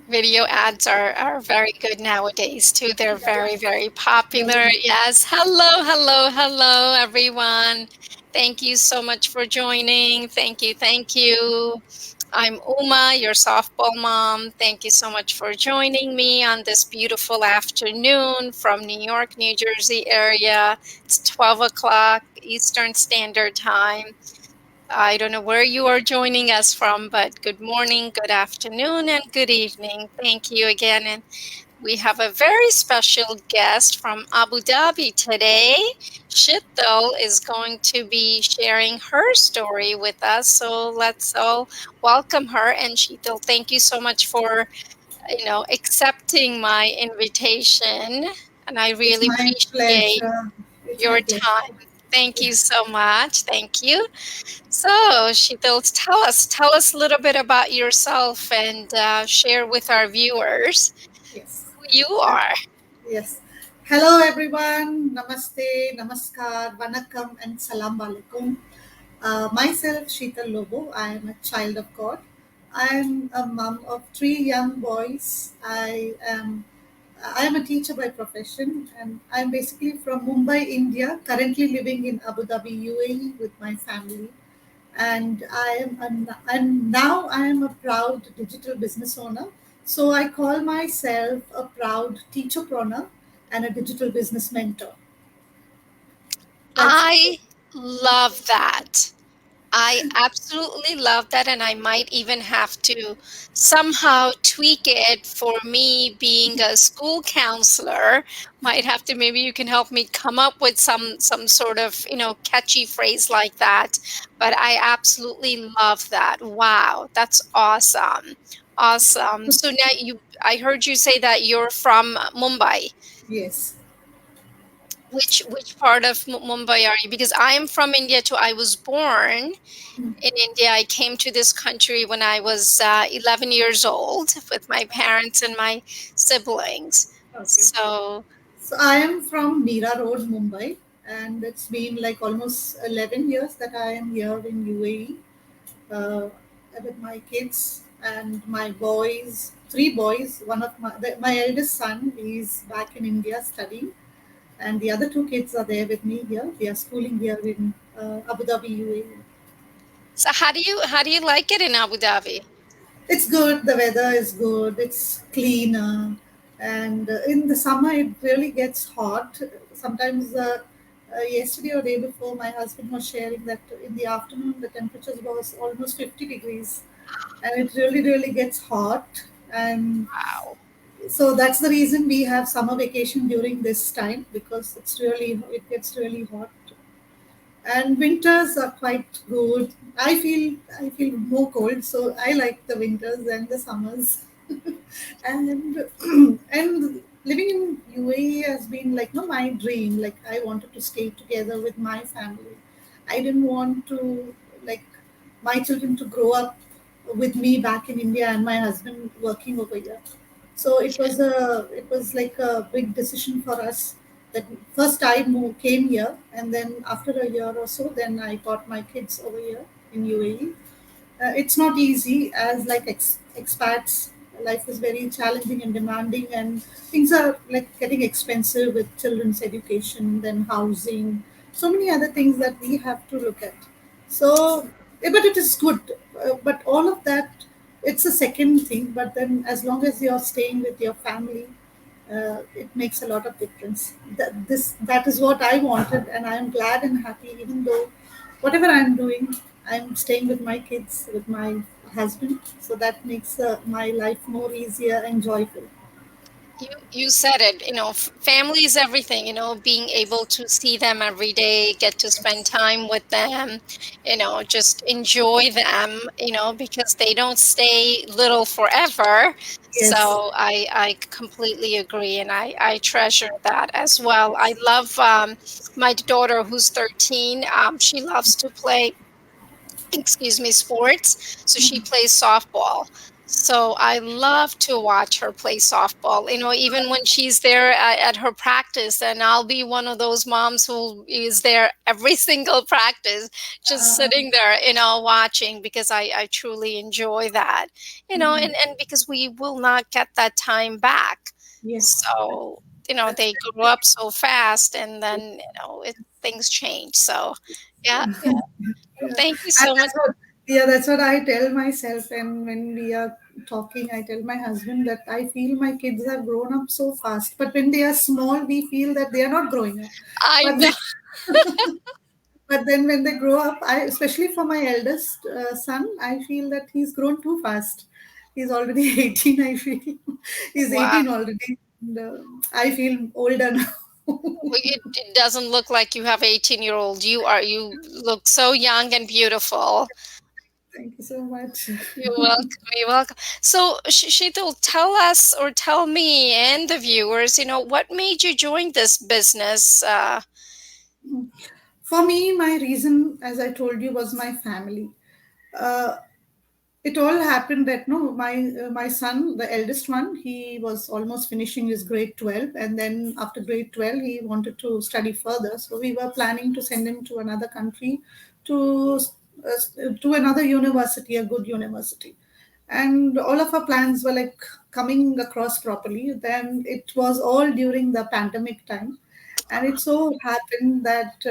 Video ads are very good nowadays too. They're very, Yes. very popular. Very. Yes. Hello, hello, hello, everyone. Thank you so much for joining. Thank you, thank you. I'm Uma, your softball mom. Thank you so much for joining me on this beautiful afternoon from New York, New Jersey area. It's 12 o'clock Eastern Standard Time. I don't know where you are joining us from, but good morning, good afternoon, and good evening. Thank you again. And we have a very special guest from Abu Dhabi today. Sheetal is going to be sharing her story with us. So let's all welcome her. And Sheetal, thank you so much for accepting my invitation. And I It's really my appreciate pleasure. It's your my pleasure. time. Thank Yeah. you so much. Thank you. So, Sheetal, tell us a little bit about yourself and share with our viewers Yes. who you are. Yes. Hello, everyone. Namaste, Namaskar, Vanakkam, and Salam Alaikum. Myself, Sheetal Lobo. I am a child of God. I am a mom of three young boys. I am a teacher by profession, and I'm basically from Mumbai, India. Currently living in Abu Dhabi, UAE, with my family. And now I am a proud digital business owner. So I call myself a proud teacherpreneur and a digital business mentor. That's I love that. I absolutely love that, and I might even have to somehow tweak it for me being a school counselor. Might have to, maybe you can help me come up with some sort of, catchy phrase like that. But I absolutely love that. Wow, that's awesome. Awesome. So now I heard you say that you're from Mumbai. yes. Which part of Mumbai are you? Because I am from India too. I was born in India. I came to this country when I was 11 years old with my parents and my siblings. Okay. So, So I am from Mira Road, Mumbai, and it's been like almost 11 years that I am here in UAE uh, with my kids and my boys, three boys. My eldest son is back in India studying, and the other two kids are there with me here. They are schooling here in Abu Dhabi, UAE. so how do you like it in Abu Dhabi? It's good. The weather is good. It's cleaner, and in the summer it really gets hot. Sometimes, yesterday or day before, my husband was sharing that in the afternoon the temperature was almost 50 degrees, and it really gets hot. And Wow. so that's the reason we have summer vacation during this time, because it gets really hot, and winters are quite good. I feel more cold, so I like the winters and the summers. And and living in UAE has been like no my dream. Like I wanted to stay together with my family. I didn't want to like my children to grow up with me back in India and my husband working over here. So it was like a big decision for us that first came here, and then after a year or so, then I got my kids over here in UAE. It's not easy as like expats. Life is very challenging and demanding, and things are like getting expensive with children's education, then housing, so many other things that we have to look at. So, but it is good. But all of that, it's a second thing. But then, as long as you're staying with your family, it makes a lot of difference. That is what I wanted, and I am glad and happy. Even though whatever I'm doing, I'm staying with my kids, with my husband, so that makes my life more easier and joyful. You said it, family is everything, being able to see them every day, get to spend time with them, just enjoy them, because they don't stay little forever. Yes. So I completely agree, and I treasure that as well. I love my daughter who's 13. She loves to play, excuse me, sports. So she plays softball. So I love to watch her play softball. Even when she's there at her practice, and I'll be one of those moms who is there every single practice, just sitting there, watching, because I truly enjoy that. And because we will not get that time back. Yes, So, that's they grow up so fast, and then, things change. So, yeah, yeah. Well, yeah. thank you And so much. that's what I tell myself. And when we are talking, I tell my husband that I feel my kids have grown up so fast. But when they are small, we feel that they are not growing up. I But know. then, but then when they grow up, especially for my eldest son, I feel that he's grown too fast. He's already 18, I feel. He's Wow. 18 already. And, I feel older now. Well, it doesn't look like you have 18-year-old. You look so young and beautiful. Thank you so much. You're welcome. You're welcome. So, Sheetal, tell us, or tell me and the viewers, what made you join this business? For me, my reason, as I told you, was my family. Uh, it all happened that no, my son, the eldest one, he was almost finishing his grade 12, and then after grade 12, he wanted to study further. So we were planning to send him to another country, to to another university, a good university, and all of our plans were like coming across properly. Then it was all during the pandemic time, and it so happened that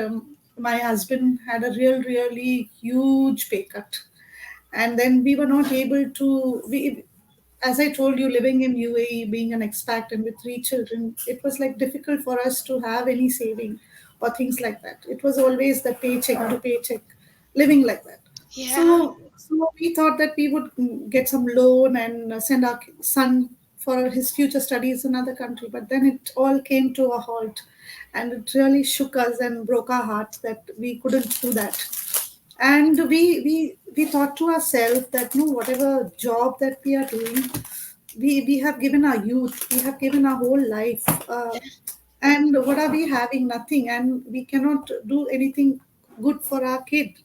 my husband had a really huge pay cut, and then we were not able to we as I told you, living in UAE, being an expat and with three children, it was like difficult for us to have any saving or things like that. It was always the paycheck to paycheck, living like that. Yeah, So we thought that we would get some loan and send our son for his future studies in another country. But then it all came to a halt, and it really shook us and broke our hearts that we couldn't do that. And we thought to ourselves that no, whatever job that we are doing, we have given our youth, we have given our whole life, and what are we having? Nothing, and we cannot do anything good for our kid.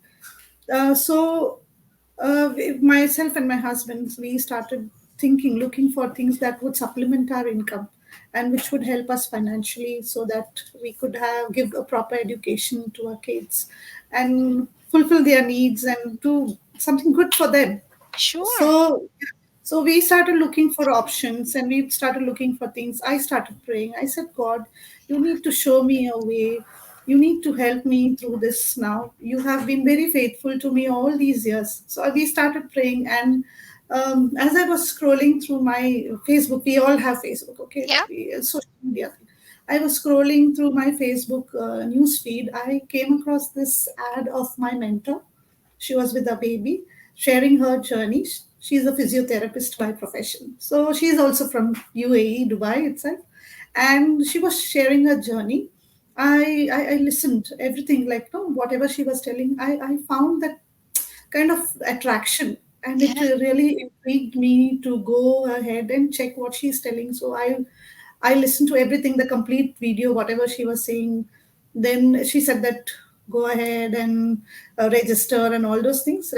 Myself and my husband, we started thinking, looking for things that would supplement our income and which would help us financially, so that we could have give a proper education to our kids and fulfill their needs and do something good for them. sure. So we started looking for options, and we started looking for things. I started praying. I said, God, you need to show me a way. You need to help me through this now. You have been very faithful to me all these years. So we started praying. And as I was scrolling through my Facebook, we all have Facebook, okay? Yeah, Social media. I was scrolling through my Facebook news feed. I came across this ad of my mentor. She was with a baby, sharing her journey. She's a physiotherapist by profession. So she's also from UAE, Dubai itself. And she was sharing her journey. I listened everything, like no, whatever she was telling. I found that kind of attraction, and it yeah, really intrigued me to go ahead and check what she's telling. So I listened to everything, the complete video, whatever she was saying. Then she said that go ahead and register and all those things. So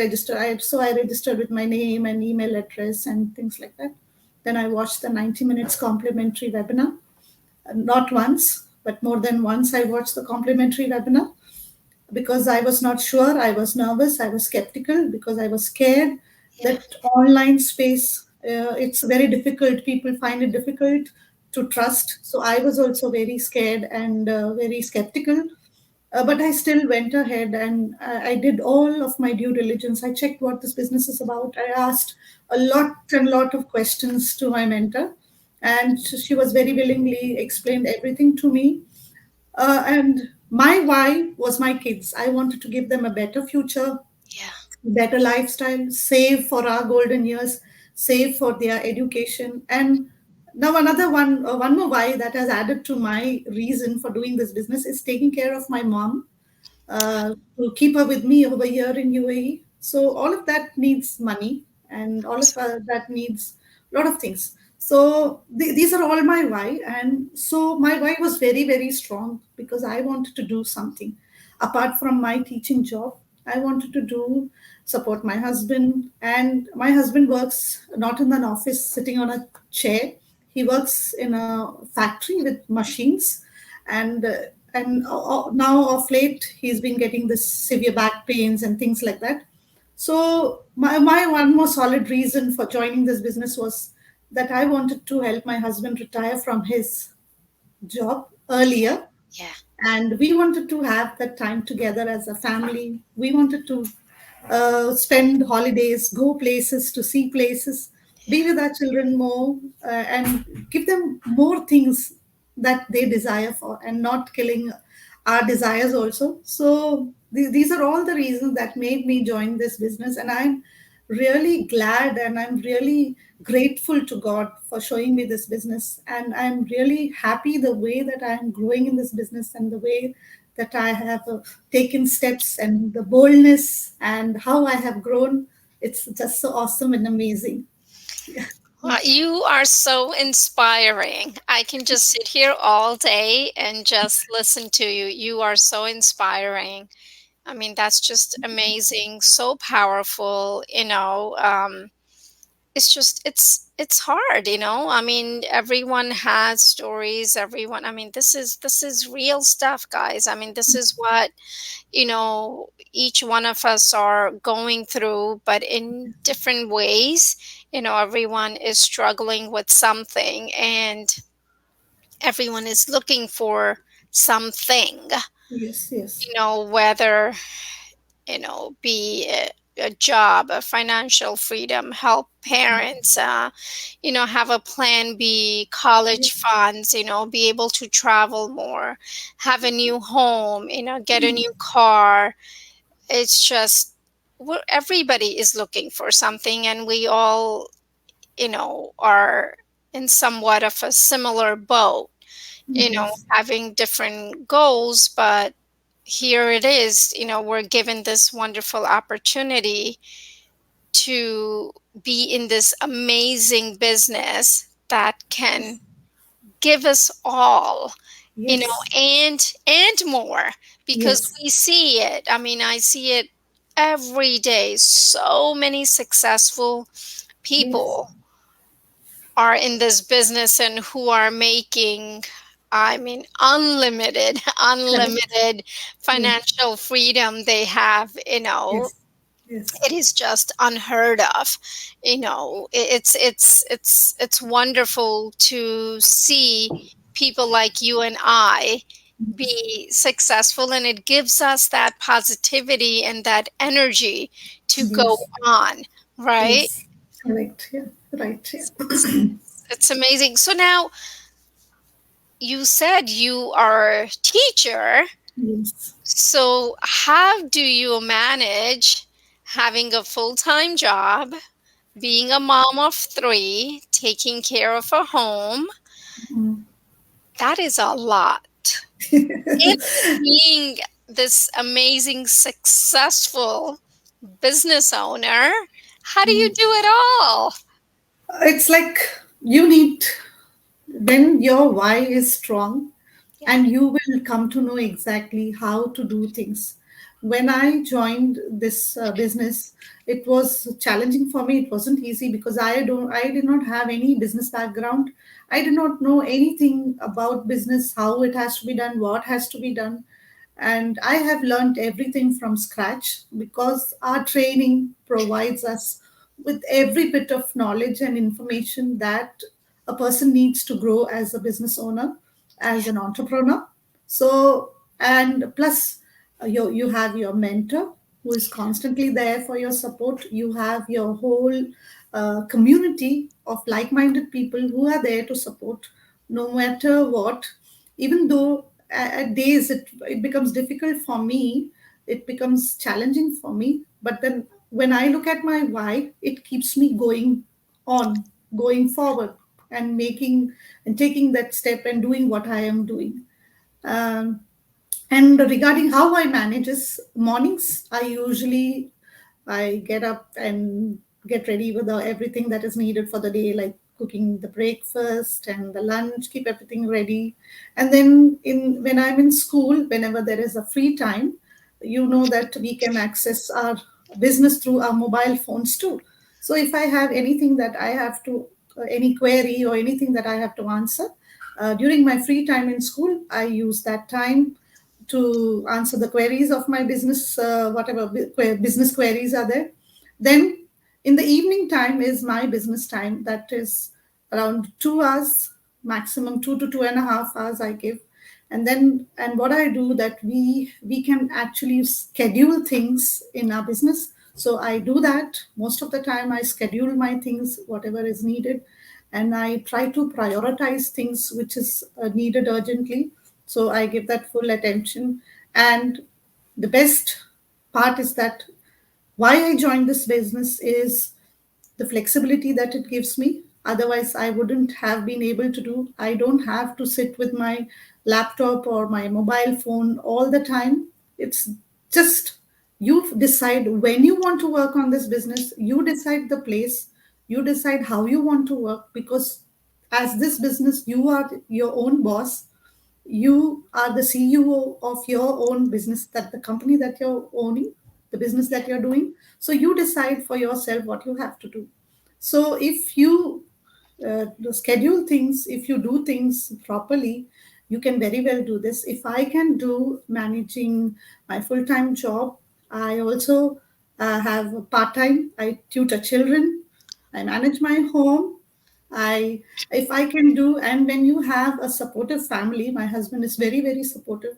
I registered with my name and email address and things like that. Then I watched the 90 minutes complimentary webinar. Not once, but more than once I watched the complimentary webinar, because I was not sure, I was nervous, I was skeptical, because I was scared yeah. that online space, it's very difficult. People find it difficult to trust. So I was also very scared and very skeptical. But I still went ahead, and I did all of my due diligence. I checked what this business is about. I asked a lot of questions to my mentor, and she was very willingly explained everything to me. And my why was my kids. I wanted to give them a better future, Yeah. better lifestyle, save for our golden years, save for their education. And now another one more why that has added to my reason for doing this business is taking care of my mom, to keep her with me over here in UAE. So all of that needs money, and all of that needs a lot of things. So these are all my why, and so my why was very strong, because I wanted to do something apart from my teaching job. I wanted to do support my husband, and my husband works not in an office sitting on a chair. He works in a factory with machines, and now of late he's been getting this severe back pains and things like that. So my one more solid reason for joining this business was that I wanted to help my husband retire from his job earlier, Yeah. and we wanted to have that time together as a family. We wanted to spend holidays, go places, to see places, be with our children more, and give them more things that they desire for, and not killing our desires also. So these are all the reasons that made me join this business, and I'm really glad and I'm really grateful to God for showing me this business. And I'm really happy the way that I'm growing in this business, and the way that I have taken steps, and the boldness and how I have grown. It's just so awesome and amazing. Yeah. You are so inspiring. I can just sit here all day and just listen to you. You are so inspiring. I mean, that's just amazing, so powerful, it's just it's hard, I mean, everyone has stories, everyone, I mean, this is real stuff, guys. I mean, this is what, each one of us are going through, but in different ways. Everyone is struggling with something, and everyone is looking for something, Yes, yes, whether be a job, a financial freedom, help parents, have a plan B, college yes, funds, be able to travel more, have a new home, get a new car. It's just, everybody is looking for something, and we all, are in somewhat of a similar boat, yes, having different goals, but here it is, we're given this wonderful opportunity to be in this amazing business that yes, can give us all, yes, and more, because yes, we see it. I mean, I see it every day. So many successful yes, people are in this business and who are making, I mean, unlimited correct. unlimited Yes, financial freedom they have. yes, yes, It is just unheard of. It's wonderful to see people like you and I be successful, and it gives us that positivity and that energy to go yes, on, right? yes, correct. Yeah, right. Yeah. It's amazing. So now, you said you are a teacher. Yes. So how do you manage having a full-time job, being a mom of three, taking care of a home? Mm. That is a lot. And being this amazing, successful business owner, how do you do it all? It's like you need, when your why is strong, Yeah, and you will come to know exactly how to do things. When I joined this business, it was challenging for me. It wasn't easy because I did not have any business background. I did not know anything about business, how it has to be done, what has to be done. And I have learned everything from scratch because our training provides us with every bit of knowledge and information that a person needs to grow as a business owner, as an entrepreneur. So, and plus, you have your mentor who is constantly there for your support. You have your whole community of like minded people who are there to support no matter what. Even though at days it becomes difficult for me, it becomes challenging for me. But then when I look at my why, it keeps me going on, going forward, and making and taking that step and doing what I am doing. Um, and regarding how I manage is mornings, I get up and get ready with everything that is needed for the day, like cooking the breakfast and the lunch, keep everything ready. And then in when I'm in school, whenever there is a free time, you know that we can access our business through our mobile phones too. So if I have anything that I have to, any query or anything that I have to answer during my free time in school, I use that time to answer the queries of my business, whatever business queries are there. Then in the evening time is my business time. That is around 2 hours, maximum 2 to 2.5 hours I give. And then, and what I do, that we can actually schedule things in our business. So I do that most of the time. I schedule my things, whatever is needed, and I try to prioritize things which is needed urgently. So I give that full attention. And the best part is that why I joined this business is the flexibility that it gives me. Otherwise, I wouldn't have been able to do. I don't have to sit with my laptop or my mobile phone all the time. It's just you decide when you want to work on this business, you decide the place, you decide how you want to work, because as this business, you are your own boss. You are the CEO of your own business, that the company that you're owning, the business that you're doing. So you decide for yourself what you have to do. So if you schedule things, if you do things properly, you can very well do this. If I can do managing my full-time job, I also have a part-time. I tutor children, I manage my home. I, if I can do, and when you have a supportive family, my husband is very, very supportive.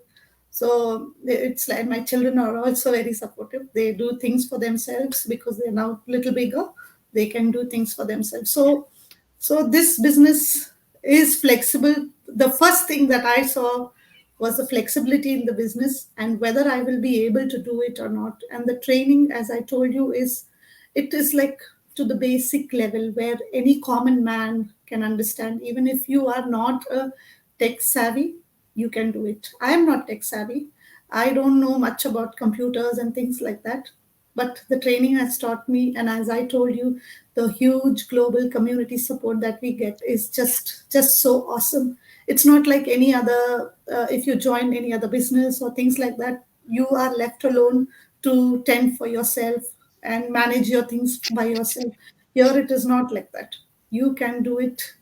So it's like my children are also very supportive. They do things for themselves because they're now a little bigger. They can do things for themselves. So this business is flexible. The first thing that I saw was the flexibility in the business and whether I will be able to do it or not. And the training, as I told you, is it is like to the basic level where any common man can understand. Even if you are not a tech savvy, you can do it. I am not tech savvy. I don't know much about computers and things like that, but the training has taught me. And as I told you, the huge global community support that we get is just so awesome. It's not like any other, if you join any other business or things like that, you are left alone to tend for yourself and manage your things by yourself. Here it is not like that. You can do it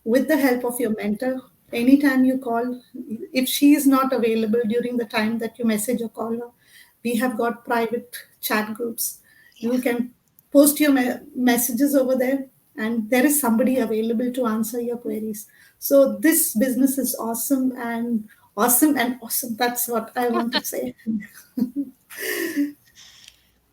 with the help of your mentor anytime you call. If she is not available during the time that you message or call her, we have got private chat groups. Yeah. You can post your messages over there, and there is somebody available to answer your queries. So this business is awesome, and awesome and awesome. That's what I want to say.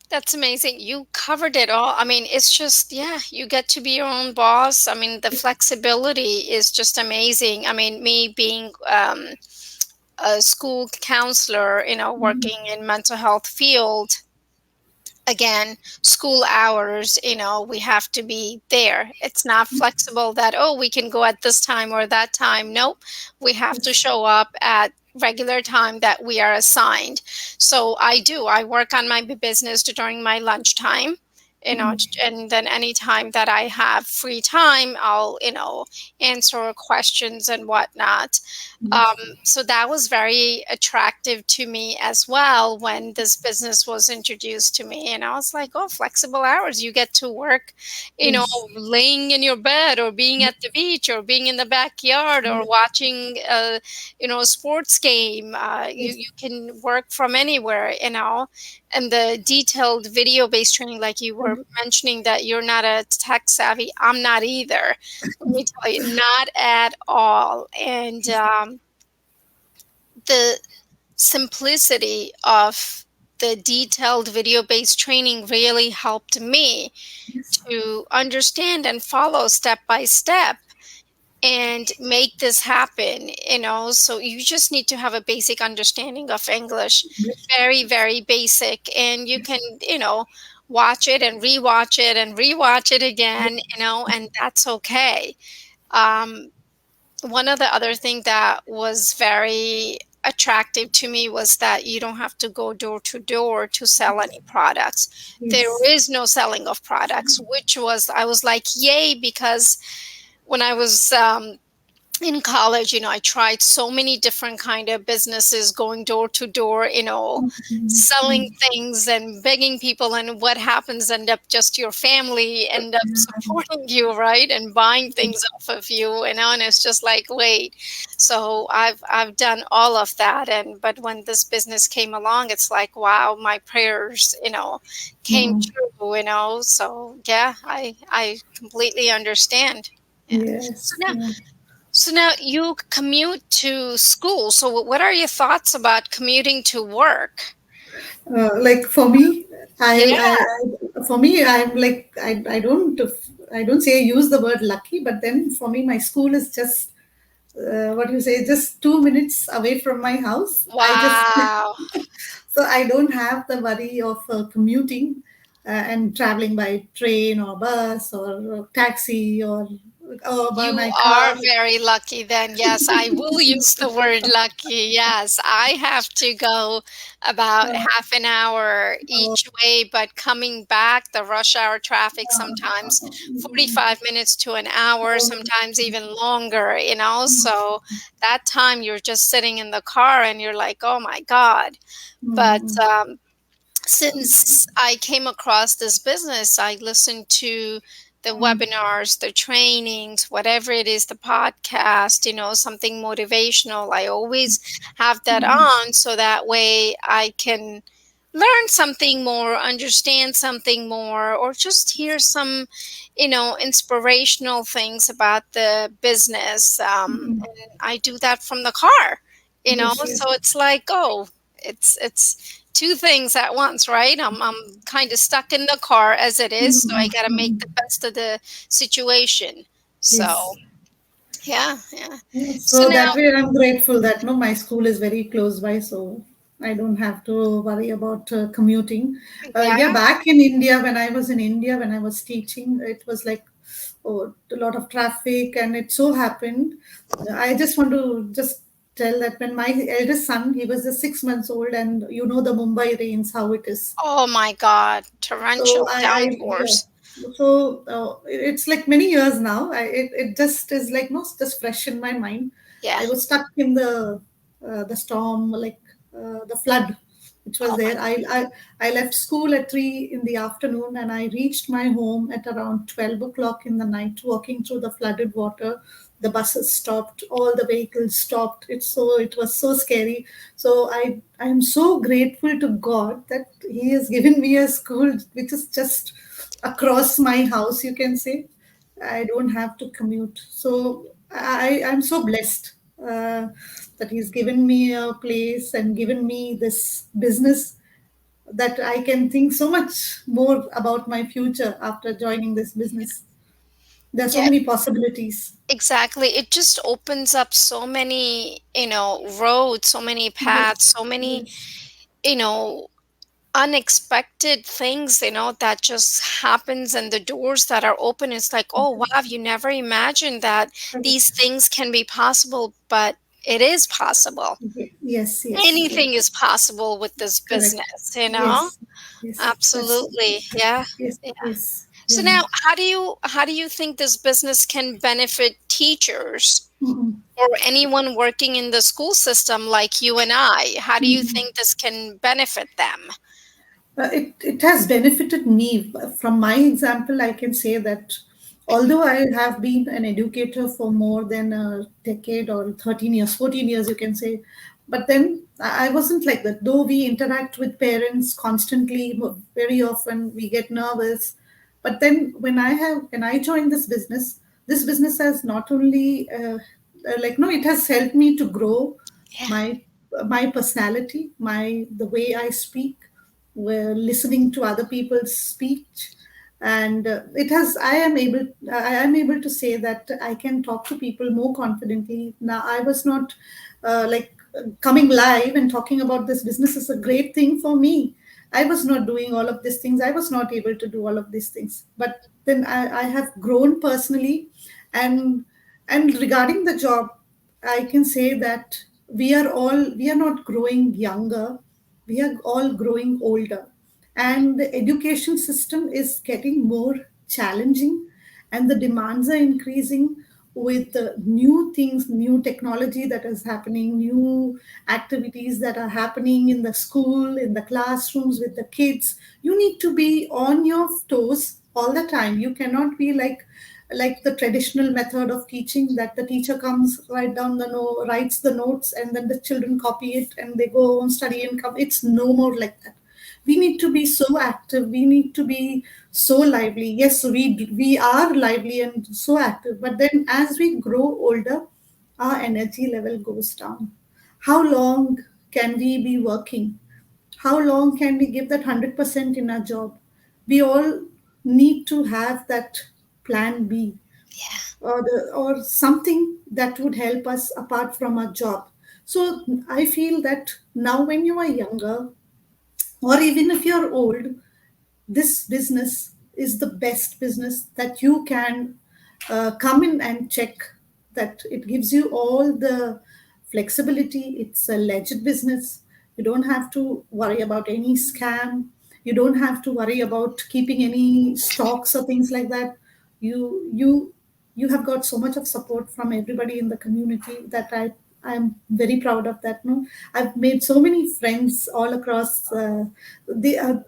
That's amazing. You covered it all. I mean, it's just, yeah, you get to be your own boss. I mean, the flexibility is just amazing. I mean, me being a school counselor, working in mental health field, again, school hours, we have to be there. It's not flexible that, oh, we can go at this time or that time. Nope. We have to Yes. show up at regular time that we are assigned. So I work on my business during my lunchtime, and then anytime that I have free time, I'll, answer questions and whatnot. um, Yes. so that was very attractive to me as well when this business was introduced to me. And I was like, oh, flexible hours. You get to work, Yes. laying in your bed or being at the beach or being in the backyard or Yes. watching, a sports game. You Yes. can work from anywhere, and the detailed video based training, like you were mentioning, that you're not a tech savvy. I'm not either. Let me tell you, not at all. And the simplicity of the detailed video based training really helped me Yes. to understand and follow step by step and make this happen. So you just need to have a basic understanding of English, English. very, very basic. And you can, watch it and rewatch it again, and that's okay. um, One of the other thing that was very attractive to me was that you don't have to go door to door to sell any products. There Yes. is no selling of products, which was, I was like, yay, because when I was in college, I tried so many different kind of businesses, going door to door, selling things and begging people, and what happens, end up just your family end up supporting you, right, and buying things off of you, and it's just like, wait. So I've done all of that, and but when this business came along, it's like, wow, my prayers, came Mm. true, so yeah, I completely understand. Yeah. So Yes. now Yeah. so now you commute to school. So what are your thoughts about commuting to work? Like for me, Yeah. for me, I'm like I don't say use the word lucky, but then for me, my school is just what you say, just 2 minutes away from my house. I just Wow. so I don't have the worry of commuting and traveling by train or bus or taxi or by You my are car. very lucky then. Yes, I will use the word lucky. Yes, I have to go about Uh, half an hour or, each way, but coming back, the rush hour traffic sometimes 45 minutes to an hour, or, sometimes even longer. So that time you're just sitting in the car and you're like, oh my God. But since I came across this business, I listened to the webinars, the trainings, whatever it is, the podcast, something motivational. I always have that on so that way I can learn something more, understand something more, or just hear some, inspirational things about the business. And I do that from the car. yes, yes, So it's like, oh, it's two things at once, right? I'm kind of stuck in the car as it is, so I got to make the best of the situation. So, yes. yeah, yeah. So So now, that way, I'm grateful that no, my school is very close by, so I don't have to worry about commuting. yeah. Yeah, back in India, when I was in India, when I was teaching, it was like a lot of traffic, and it so happened. I just want to just tell that when my eldest son, he was just 6 months old, and you know the Mumbai rains, how it is. Oh my God, So torrential yeah. downpours. So it's like many years now. It just is like no, just fresh in my mind. Yeah. I was stuck in the storm, like the flood, which was Oh my. there. I left school at 3 in the afternoon, and I reached my home at around 12 o'clock in the night, walking through the flooded water. The buses stopped, all the vehicles stopped. It was so scary. So I am so grateful to God that He has given me a school which is just across my house, you can say. I don't have to commute. So I'm so blessed that He's given me a place and given me this business that I can think so much more about my future after joining this business. There are so Yeah, many possibilities. exactly. It just opens up so many, roads, so many paths, Yes, so many, yes, you know, unexpected things, that just happens, and the doors that are open, it's like, oh wow, you never imagined that these correct. things can be possible, but it is possible. Yes, yes, Anything is yes, possible with this correct. business. Yes, yes, that's Absolutely. Yeah. yes, Yeah. yes, So yeah. now, how do you think this business can benefit teachers Mm-mm. or anyone working in the school system like you and I? How do you think this can benefit them? It has benefited me. From my example, I can say that although I have been an educator for more than a decade or 13 years, 14 years, you can say, but then I wasn't like that. Though we interact with parents constantly, very often we get nervous. But then when I joined this business has not only like no, it has helped me to grow Yeah. my my personality, my the way I speak, were listening to other people's speech, and I am able to say that I can talk to people more confidently now. I was not like coming live and talking about this business is a great thing for me. I was not doing all of these things. I was not able to do all of these things, but then I have grown personally. And and regarding the job, I can say that we are not growing younger, we are all growing older, and the education system is getting more challenging, and the demands are increasing. with new things, new technology that is happening, new activities that are happening in the school, in the classrooms with the kids. You need to be on your toes all the time. You cannot be like the traditional method of teaching, that the teacher comes, writes the notes, and then the children copy it and they go home, study, and come. It's no more like that. We need to be so active, we need to be so lively. Yes, we are lively and so active, but then as we grow older, our energy level goes down. How long can we be working? How long can we give that 100% in our job? We all need to have that plan B, or something that would help us apart from our job. So I feel that now, when you are younger, or even if you're old, this business is the best business that you can come in and check, that it gives you all the flexibility. It's a legit business. You don't have to worry about any scam. You don't have to worry about keeping any stocks or things like that. You you you have got so much of support from everybody in the community that I'm very proud of that. No, I've made so many friends all across. The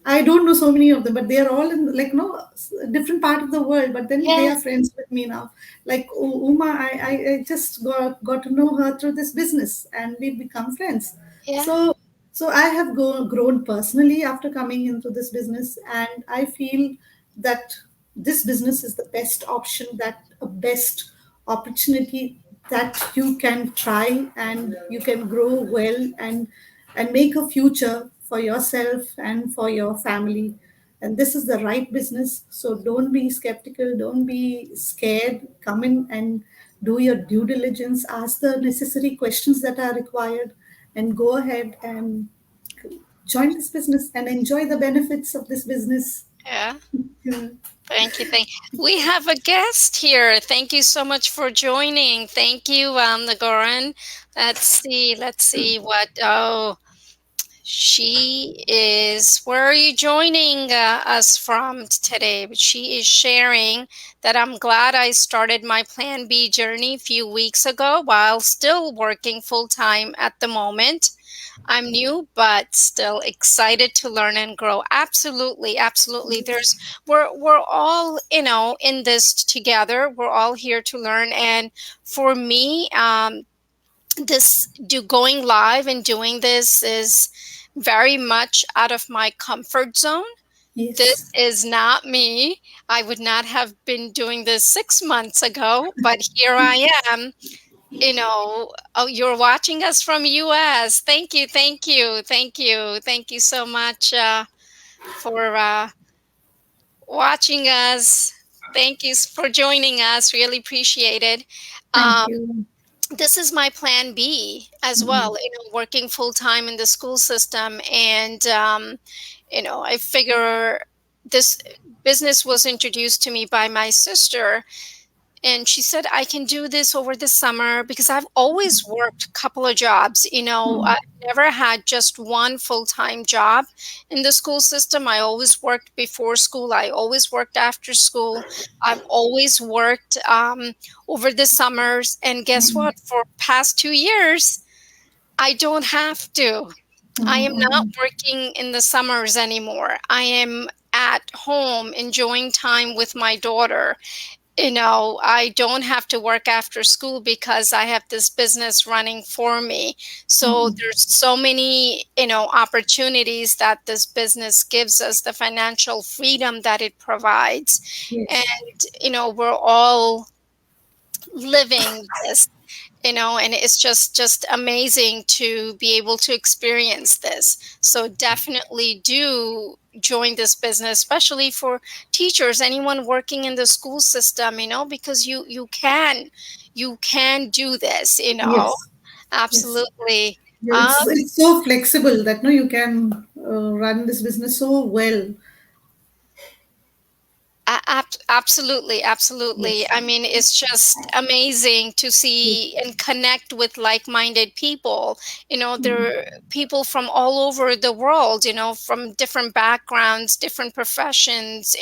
I don't know so many of them, but they are all in, like, no, different part of the world. But then they Yeah. are friends with me now. Like Uma, I just got to know her through this business, and we've become friends. Yeah. So so I have grown personally after coming into this business, and I feel that this business is the best option, that a best opportunity that you can try, and you can grow well, and make a future for yourself and for your family. And this is the right business. So don't be skeptical, don't be scared. Come in and do your due diligence, ask the necessary questions that are required, and go ahead and join this business and enjoy the benefits of this business. Yeah. Yeah. Thank you. We have a guest here. Thank you so much for joining. Thank you, Nagoran. Let's see what. Oh, she is. Where are you joining us from today? She is sharing that I'm glad I started my Plan B journey a few weeks ago while still working full time at the moment. I'm new, but still excited to learn and grow. Absolutely, absolutely. We're all, in this together. We're all here to learn. And for me, this do going live and doing this is very much out of my comfort zone. This Yes. is not me. I would not have been doing this 6 months ago, but here I am. Oh, you're watching us from US. Thank you, thank you, thank you, thank you so much for watching us. Thank you for joining us. Really appreciate it. Thank Um, you. this is my plan B as Mhm. well. Working full time in the school system, and I figure this business was introduced to me by my sister, and she said I can do this over the summer because I've always worked a couple of jobs. I never had just one full-time job in the school system. I always worked before school, I always worked after school, I've always worked over the summers, and guess what, for past 2 years I don't have to. I am not Mhm. working in the summers anymore. I am at home enjoying time with my daughter. I don't have to work after school because I have this business running for me. So there's so many, opportunities that this business gives us, the financial freedom that it provides. And, Yes. we're all living this, and it's just amazing to be able to experience this. So definitely do join this business, especially for teachers, anyone working in the school system, because you can do this. Yes. Yes. Absolutely. Yeah, um it's so flexible that, no, you can run this business so well. Absolutely, absolutely. Yes. I mean, it's just amazing to Yes. see and connect with like-minded people. There Mm. are people from all over the world, from different backgrounds, different professions,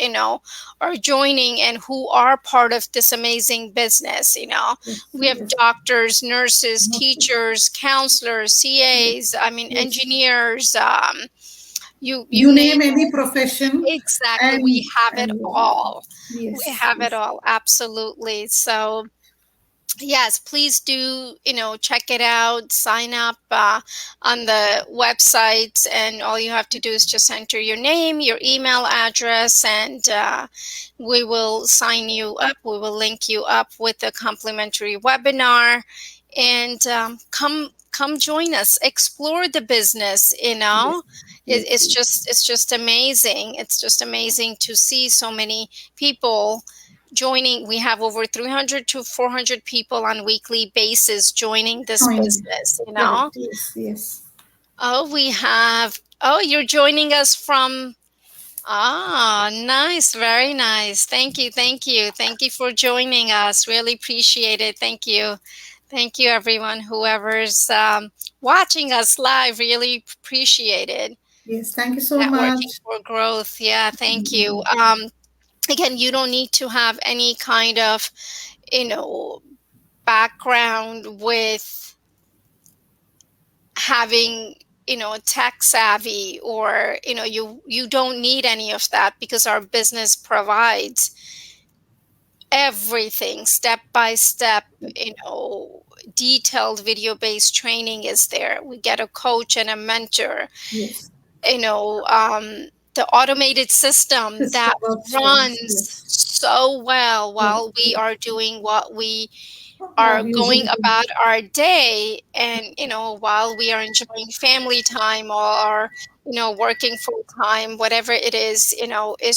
are joining and who are part of this amazing business. Yes. We have Yes. doctors, nurses, Nurses. teachers, counselors, Yes. CAs, I mean, Yes. engineers, you You name name any it. profession, Exactly. We and have it all. We yes, have it yes, all, absolutely. So, yes, please do, check it out, sign up on the website, and all you have to do is just enter your name, your email address, and we will sign you up. We will link you up with a complimentary webinar, and come join us, explore the business. yes, yes, It's yes. just amazing. It's just amazing to see so many people joining. We have over 300 to 400 people on weekly basis joining this Joining. business. Correct. Yes, yes, Oh, you're joining us from, nice, very nice. Thank you for joining us. Really appreciate it. Thank you, everyone, whoever's watching us live. Really appreciate it. yes. Thank you so Networking much. for growth. Yeah, thank you. Again, you don't need to have any kind of, you know, background with having, tech savvy, or, you don't need any of that, because our business provides everything step by step. Detailed video based training is there. We get a coach and a mentor. Yes. The automated system System that works for us. runs Yes. so well Yes. while we Yes. are doing what we Are are going usually do. about our day, and while we are enjoying family time, or working full time, whatever it is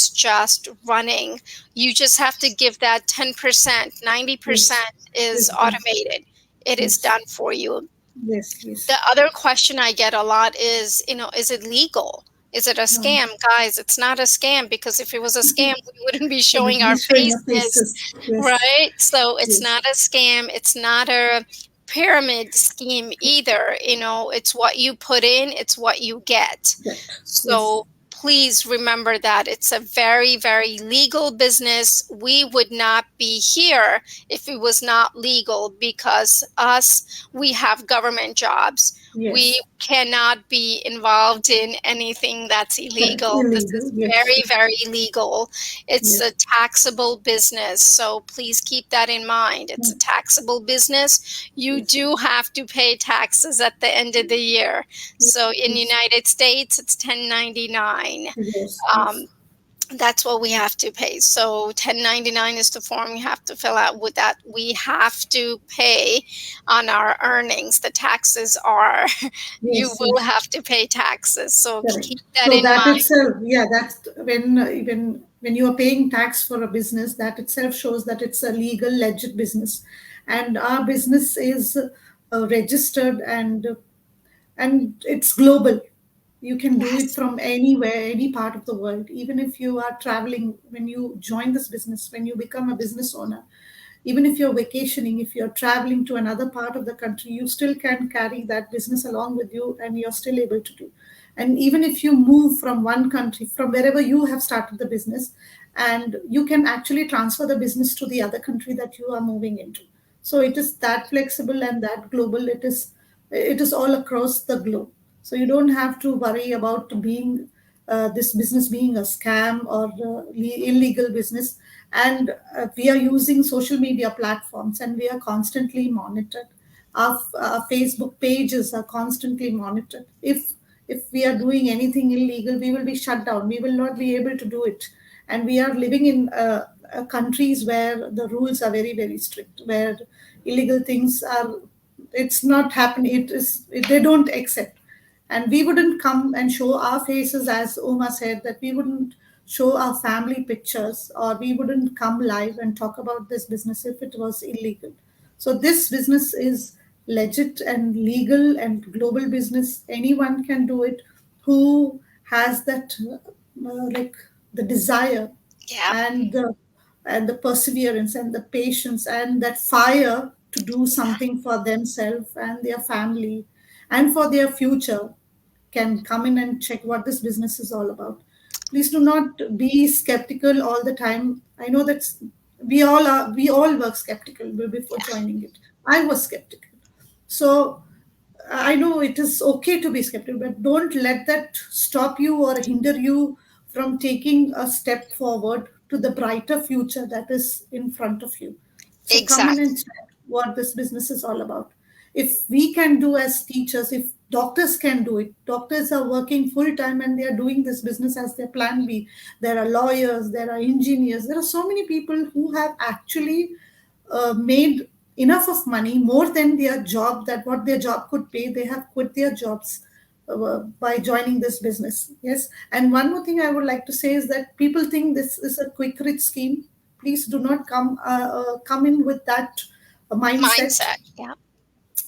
just running. You just have to give that 10%, Yes. 90% is Yes. Done. automated. It is Yes. done for you. Yes. The Yes. other question I get a lot is, is it legal? Is it a No. scam? Guys, it's not a scam, because if it was a scam, we wouldn't be It showing will our be showing up faces, faces. Yes. right? So it's Yes. not a scam. It's not a pyramid scheme either. It's what you put in, it's what you get. That. Yes. So please remember that it's a very, very legal business. We would not be here if it was not legal, because we have government jobs. We Yes. cannot be involved in anything that's Correct. illegal. This Illegal. is Yes. very, very legal. It's a Yes. taxable business. So please keep that in mind. It's a taxable business. You Yes. do have to pay taxes at the end of the year. So in the Yes. United States, it's 1099. Yes. Um, Yes. that's what we have to pay. So 1099 is the form you have to fill out. With that, we have to pay on our earnings. The taxes are, you Yes. will Yes. have to pay taxes. So keep Correct. that So in that mind. itself, yeah, that's when you are paying tax for a business, that itself shows that it's a legal, legit business, and our business is registered, and it's global. You can do it Yes. from anywhere, any part of the world. Even if you are traveling, when you join this business, when you become a business owner, even if you're vacationing, if you're traveling to another part of the country, you still can carry that business along with you, and you're still able to do. And even if you move from one country, from wherever you have started the business, and you can actually transfer the business to the other country that you are moving into. So it is that flexible and that global. It is all across the globe. So you don't have to worry about being this business being a scam or illegal business. And we are using social media platforms, and we are constantly monitored. Our Facebook pages are constantly monitored. If we are doing anything illegal, we will be shut down. We will not be able to do it. And we are living in countries where the rules are very, very strict, where illegal things are, it's not happening. They don't accept. And we wouldn't come and show our faces, as Oma said, that we wouldn't show our family pictures, or we wouldn't come live and talk about this business if it was illegal. So this business is legit and legal and global business. Anyone can do it who has that like the desire Yep. and the perseverance and the patience and that fire to do something for themselves and their family and for their future can come in and check what this business is all about. Please do not be skeptical all the time. I know that we all were skeptical before joining it. I was skeptical. So I know it is okay to be skeptical, but don't let that stop you or hinder you from taking a step forward to the brighter future that is in front of you. So come in and Exactly. check what this business is all about. If we can do as teachers, if doctors can do it, doctors are working full time and they are doing this business as their plan B. There are lawyers, there are engineers, there are so many people who have actually made enough of money more than their job, that what their job could pay. They have quit their jobs by joining this business. Yes. And one more thing I would like to say is that people think this is a quick rich scheme. Please do not come in with that mindset. Mindset. Yeah.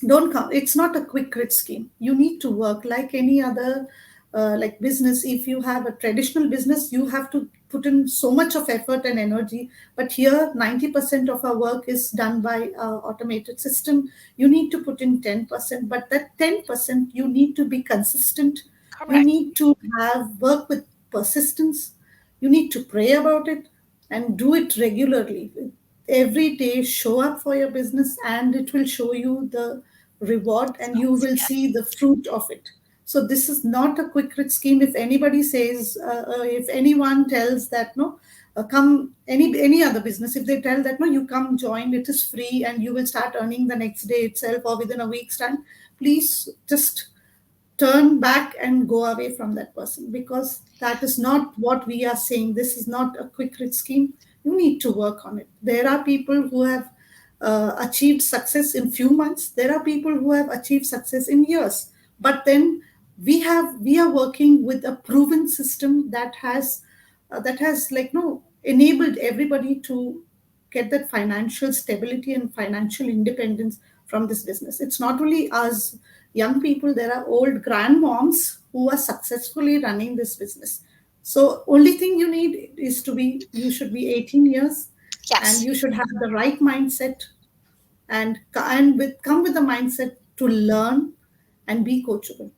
Don't come, it's not a quick rich scheme. You need to work like any other like business. If you have a traditional business, you have to put in so much of effort and energy, but here 90% of our work is done by automated system. You need to put in 10%, but that 10% you need to be consistent. You Correct. need to have work with persistence. You need to pray about it and do it regularly. Every day show up for your business and it will show you the reward and you will Yeah. see the fruit of it. So this is not a quick rich scheme. If anybody says if anyone tells that no, come any other business, if they tell that no, you come join, it is free and you will start earning the next day itself or within a week's time, please just turn back and go away from that person, because that is not what we are saying. This is not a quick rich scheme. You need to work on it. There are people who have achieved success in few months. There are people who have achieved success in years. But then we are working with a proven system that has like no enabled everybody to get that financial stability and financial independence from this business. It's not only us young people, there are old grandmoms who are successfully running this business. So only thing you need is to be, you should be 18 years and Yes. you should have the right mindset and with come with the mindset to learn and be coachable.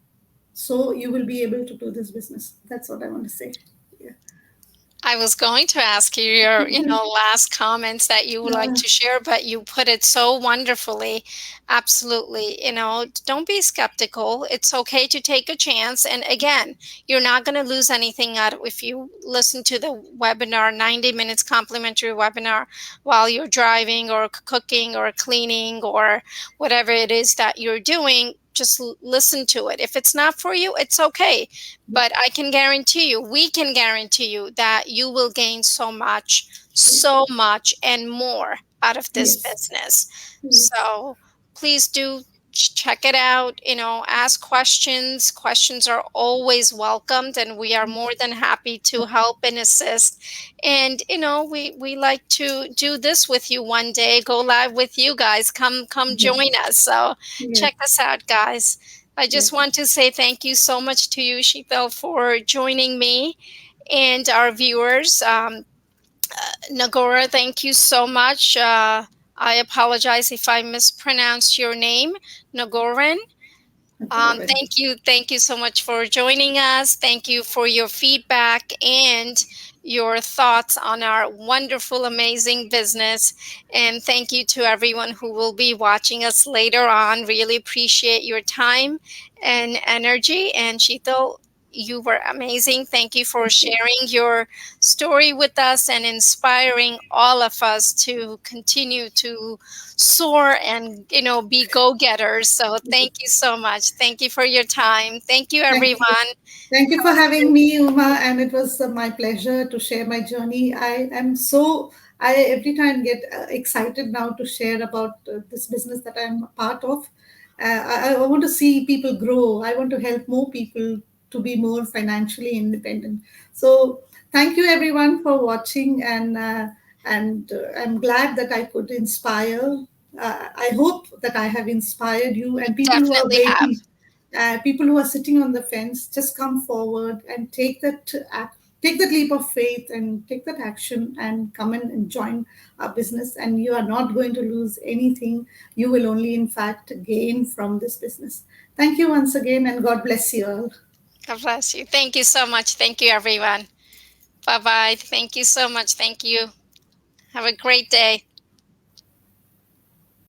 So you will be able to do this business. That's what I want to say. Yeah. I was going to ask you your, last comments that you would like Uh, to share, but you put it so wonderfully. Absolutely. Don't be skeptical. It's okay to take a chance. And again, you're not going to lose anything out if you listen to the webinar, 90 minutes complimentary webinar while you're driving or cooking or cleaning or whatever it is that you're doing. Just listen to it. If it's not for you, it's okay, but I can guarantee you, we can guarantee you that you will gain so much and more out of this yes. business. Yes. So please do check it out, ask questions. Questions are always welcomed, and we are more than happy to help and assist. And, we like to do this with you one day, go live with you guys. Come Yes. join us. So Yes. check us out, guys. I just Yes. want to say thank you so much to you, Sheetal, for joining me and our viewers. Nagora, thank you so much. I apologize if I mispronounced your name, Nagoran. Okay, all right. Thank you so much for joining us. Thank you for your feedback and your thoughts on our wonderful, amazing business. And thank you to everyone who will be watching us later on. Really appreciate your time and energy. And Sheetal, you were amazing. Thank you for Thank you. sharing your story with us and inspiring all of us to continue to soar and be go-getters. So thank you so much. Thank you for your time. Thank you, Thank everyone. you. Thank you Have for a having great me, Uma, and it was my pleasure to share my journey. I every time get excited now to share about this business that I'm a part of. I want to see people grow. I want to help more people to be more financially independent. So thank you everyone for watching, and I'm glad that I could inspire. I hope that I have inspired you and people who are definitely have. waiting, people who are sitting on the fence, just come forward and take that act, take that leap of faith and take that action and come in and join our business, and you are not going to lose anything. You will only in fact gain from this business. Thank you once again, and God bless you all. God bless you. Thank you so much. Thank you, everyone. Bye bye. Thank you so much. Thank you. Have a great day.